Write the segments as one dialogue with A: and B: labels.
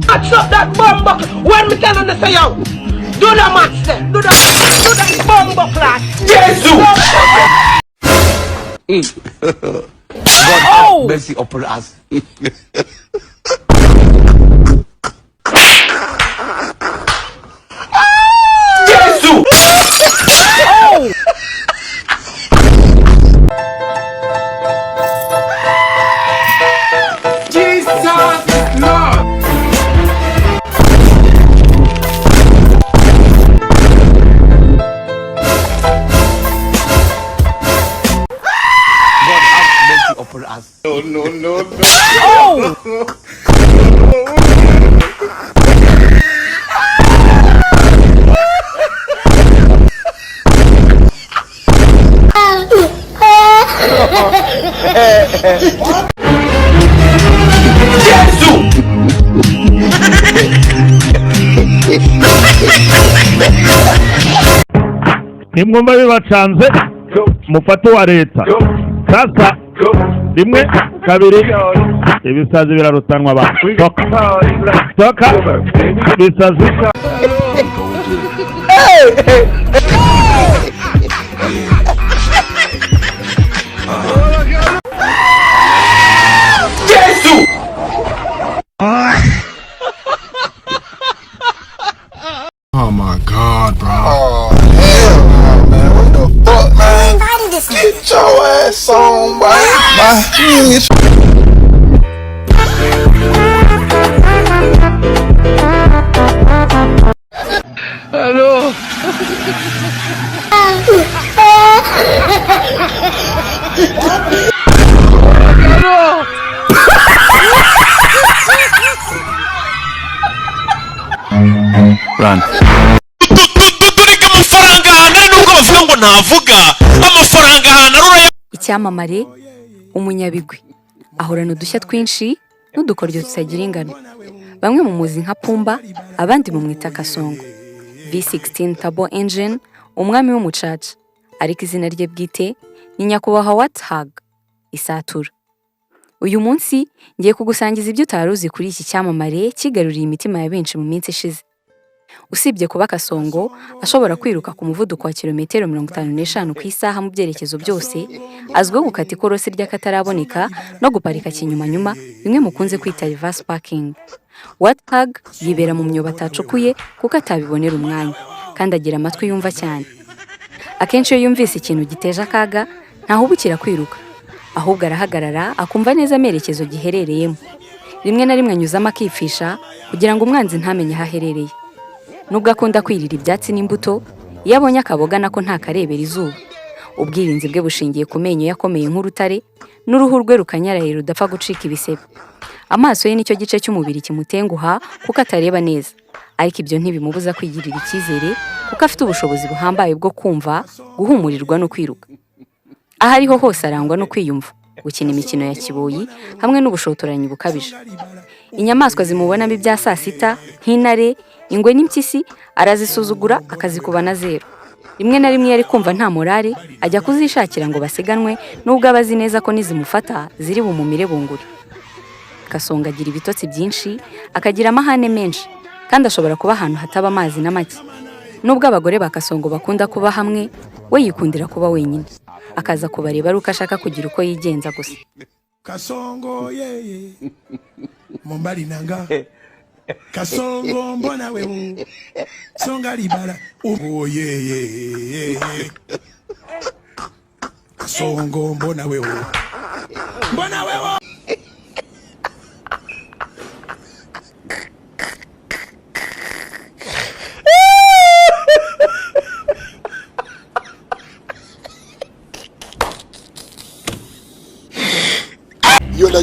A: Match up that bomb buckle. When me tell them to say yo, do the match then. Do that bomb buckle. Jesus.
B: God mercy upon us. Jesus.
A: Oh.
B: Jesus Lord. God have mercy upon us. No.
A: Oh.
C: nimwumva bibacanze mufate wa leta sasa rimwe kabiri ibisazi birarutanwa ba toka ibisazi
B: Jesus.
D: Oh my God, bro.
E: Oh, hell no, man. What the fuck, man? Get your ass on, boy.
B: Hello.
D: Run.
F: Icyamamare umunyabigwi ahorana udushya twinshi n'udukoryo tutagira ingano. Bamwe mu muzi nka Pumba, abandi mu mwita Kasongo. V16 Turbo Engine, umwami w'umucaca, ariko izina rye bwite ni nyakubahwa Warthog Isatura. Uyu munsi ngiye kugusangiza ibyo utaruzi kuri iki cyamamare kigaruriye imitima ya benshi mu minsi ishize. Usibye kuba Kasongo ashobora kwiruka ku muvuduko wa kilometero 55 ku isaha mu byerekezo byose, azwiho gukata ikorosi ry'akataraboneka no guparika kinyuma bimwe mukunze kwita reverse parking. Warthog yibera mu myobo atacukuye kuko atabibonera umwanya, kandi agira amatwi yumva cyane. Akenshi iyo yumvise ikintu giteje akaga ntahubukira kwiruka, ahubwo arahagarara akumva neza amerekezo giherereyemo. Rimwe na rimwe anyuzamo akifisha kugira ngo umwanzi ntamenye aho aherereye. Nubwo akunda kwirira ibyatsi n'imbuto, iyo abonye akaboga nako ntakarebera izuba. Ubwirinzi bwe bushingiye ku menyo yakomeye nk'urutare, n'uruhu rwe rukanyaraye rudapfa gucika ibisebe. Amaso ye nicyo gice cy'umubiri kimutenguha kuko atareba neza, ariko ibyo ntibimubuza kwigirira icyizere kuko afite ubushobozi buhambaye bwo kumva, guhumurirwa no kwiruka. Aho ariho hose arangwa no kwiyumva, gukina imikino ya kiboyi hamwe n'ubushotoranyi bukabije. Inyamaswa zimubonamo ibya saa sita nk'intare, ingwe n'impyisi arazisuzugura akazikuba na zero. Rimwe na rimwe yari kumva nta morale ajya kuzishakira ngo basiganwe, nubwo abazi neza ko nizimufata ziri bumumire bunguri. Kasongo agira ibitotsi byinshi, akagira amahane menshi, kandi ashobora kuba ahantu hataba amazi na make. Nubwo abagore ba Kasongo bakunda kuba hamwe, we yikundira kuba wenyine. Akaza kubareba ari uko ashaka kugira uko yigenza gusa.
D: Kasongo yeye Mombali nanga Kasongo mbona wewe Songa libala oh yeye Kasongo mbona wewe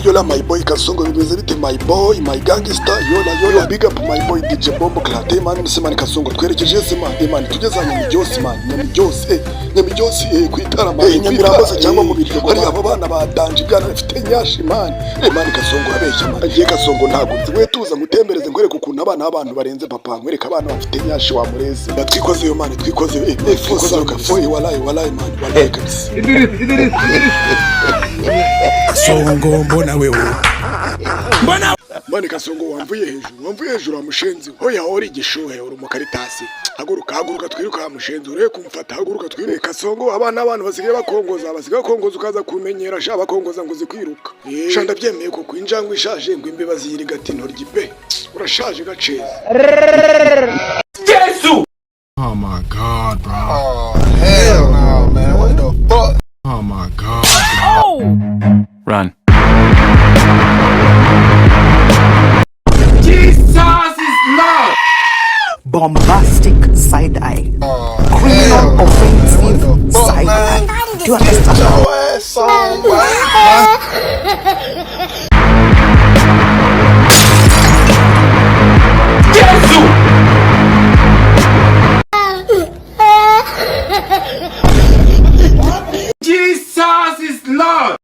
E: Yola my boy Kasongo bimeze bite my boy my gangster yola big up my boy DJ Bombo Klate man musemani Kasongo twerekeje se man tugezanye mu byose man nyami byose kwitara man nyamirambaza cyangwa mu biryo ari abo bana badanje byana bafite nyashi man man Kasongo abeshya man agiye Kasongo ntago we tuza ngutembereze ngwereka ukuntu abana abantu barenze papa ngwereka abana bafite nyashi wa murezi twikoze yo man twikoze fosa kafoyi wallahi man wallahi kabisa
D: Kasongo mbona wewe
E: Mani Kasongo wamvuye hejuru wa mushenzi. Hoya uri igishuhe uri umukaritasi. Haguruka twiruka wa mushenzi ureke kumfata haguruka twiruka Kasongo abantu basigaye bakongoza ukaza kumenyera sha bakongoza ngo zikwiruka. Sha ndabyemeye ko kwinjangwe ishaje ngo imbe baziyirigati ntoryi pe. Urashaje gaceza.
B: Jesus!
D: Oh my God, bro.
G: Oh, hell no, man. What the fuck?
D: Oh my God, bro.
F: Oh!
B: Run. Jesus is Lord!
H: Bombastic side eye.
G: Oh,
H: Criminal
G: hell
H: offensive
G: no, man. What the fuck,
H: side
G: man?
H: eye. Do you understand?
G: Get your ass on, boy.
B: Jesus is Lord!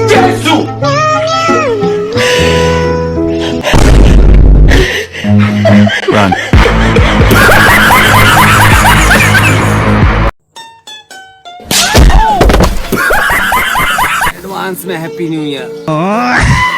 B: Jesus! Run.
I: Advance में happy new year